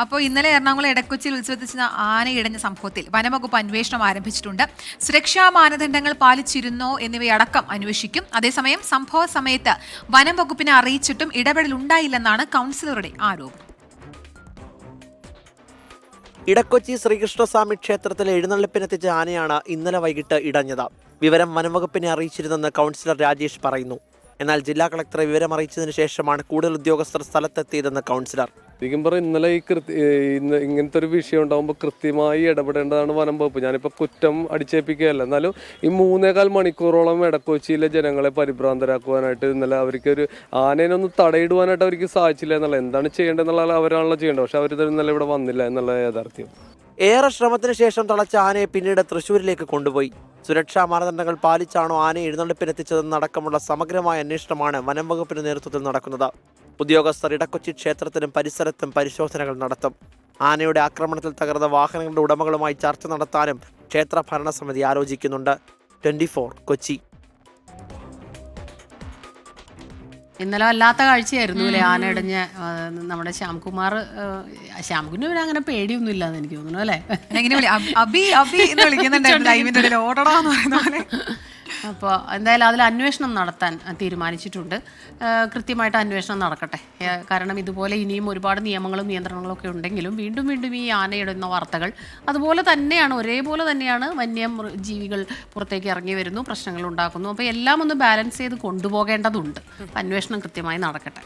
അപ്പോൾ ഇന്നലെ എറണാകുളം എടക്കൊച്ചിയിൽ ഉത്സവത്തിൽ ആനയിടഞ്ഞ സംഭവത്തിൽ വനംവകുപ്പ് അന്വേഷണം ആരംഭിച്ചിട്ടുണ്ട്. സുരക്ഷാ മാനദണ്ഡങ്ങൾ പാലിച്ചിരുന്നോ എന്നിവയടക്കം അന്വേഷിക്കും. അതേസമയം സംഭവ സമയത്ത് വനം വകുപ്പിനെ അറിയിച്ചിട്ടും ഇടപെടൽ ഉണ്ടായില്ലെന്നാണ് കൗൺസിലറുടെ ആരോപണം. ഇടക്കൊച്ചി ശ്രീകൃഷ്ണസ്വാമി ക്ഷേത്രത്തിലെ എഴുന്നള്ളിപ്പിനെത്തിച്ച ആനയാണ് ഇന്നലെ വൈകിട്ട് ഇടഞ്ഞത്. വിവരം വനംവകുപ്പിനെ അറിയിച്ചിരുന്നെന്ന് കൗൺസിലർ രാജേഷ് പറയുന്നു. എന്നാൽ ജില്ലാ കളക്ടറെ വിവരം അറിയിച്ചതിന് ശേഷമാണ് കൂടുതൽ ഉദ്യോഗസ്ഥർ സ്ഥലത്തെത്തിയതെന്ന് കൗൺസിലർ. ശരിക്കും പറഞ്ഞാൽ ഇന്നലെ ഇങ്ങനത്തെ ഒരു വിഷയം ഉണ്ടാകുമ്പോൾ കൃത്യമായി ഇടപെടേണ്ടതാണ് വനം വകുപ്പ്. ഞാനിപ്പോൾ കുറ്റം അടിച്ചേൽപ്പിക്കുകയല്ല, എന്നാലും ഈ 3.25 മണിക്കൂറോളം ഇടക്കൊച്ചിയിലെ ജനങ്ങളെ പരിഭ്രാന്തരാക്കുവാനായിട്ട് ഇന്നലെ അവർക്ക് ഒരു ആനേനൊന്ന് തടയിടുവാനായിട്ട് അവർക്ക് സാധിച്ചില്ല എന്നുള്ള എന്താണ് ചെയ്യേണ്ടതെന്നുള്ള അവരാണല്ലോ ചെയ്യേണ്ടത്. പക്ഷെ അവർ ഇന്നലെ ഇവിടെ വന്നില്ല എന്നുള്ള യാഥാർത്ഥ്യം. ഏറെ ശ്രമത്തിന് ശേഷം തളച്ച ആനയെ പിന്നീട് തൃശ്ശൂരിലേക്ക് കൊണ്ടുപോയി. സുരക്ഷാ മാനദണ്ഡങ്ങൾ പാലിച്ചാണോ ആനയെ എഴുന്നള്ളിപ്പിനെത്തിച്ചതെന്നടക്കമുള്ള സമഗ്രമായ അന്വേഷണമാണ് വനം വകുപ്പിന്റെ നേതൃത്വത്തിൽ നടക്കുന്നത്. ഉദ്യോഗസ്ഥർ ഇടക്കൊച്ചി ക്ഷേത്രത്തിനും പരിസരത്തും പരിശോധനകൾ നടത്തും. ആനയുടെ ആക്രമണത്തിൽ തകർന്ന വാഹനങ്ങളുടെ ഉടമകളുമായി ചർച്ച നടത്താനും ക്ഷേത്ര ഭരണസമിതി ആലോചിക്കുന്നുണ്ട്. 24 കൊച്ചി. ഇന്നലെ വല്ലാത്ത കാഴ്ചയായിരുന്നു അല്ലേ, ആനയിടഞ്ഞ് നമ്മുടെ ശ്യാംകുമാറിന് പിന്നെ അങ്ങനെ പേടിയൊന്നും ഇല്ലാന്ന് എനിക്ക് തോന്നുന്നു അല്ലേ. അബി അബി എന്ന് വിളിക്കുന്നുണ്ടായിരുന്നു ഓടടാന്ന് പറയുന്ന പോലെ. അപ്പോൾ എന്തായാലും അതിൽ അന്വേഷണം നടത്താൻ തീരുമാനിച്ചിട്ടുണ്ട്. കൃത്യമായിട്ട് അന്വേഷണം നടക്കട്ടെ. കാരണം ഇതുപോലെ ഇനിയും ഒരുപാട് നിയമങ്ങളും നിയന്ത്രണങ്ങളും ഒക്കെ ഉണ്ടെങ്കിലും വീണ്ടും വീണ്ടും ഈ ആനയിടുന്ന വാർത്തകൾ അതുപോലെ തന്നെയാണ്, ഒരേപോലെ തന്നെയാണ് വന്യജീവികൾ പുറത്തേക്ക് ഇറങ്ങി വരുന്നു, പ്രശ്നങ്ങൾ ഉണ്ടാക്കുന്നു. അപ്പോൾ എല്ലാം ഒന്ന് ബാലൻസ് ചെയ്ത് കൊണ്ടുപോകേണ്ടതുണ്ട്. അന്വേഷണം കൃത്യമായി നടക്കട്ടെ.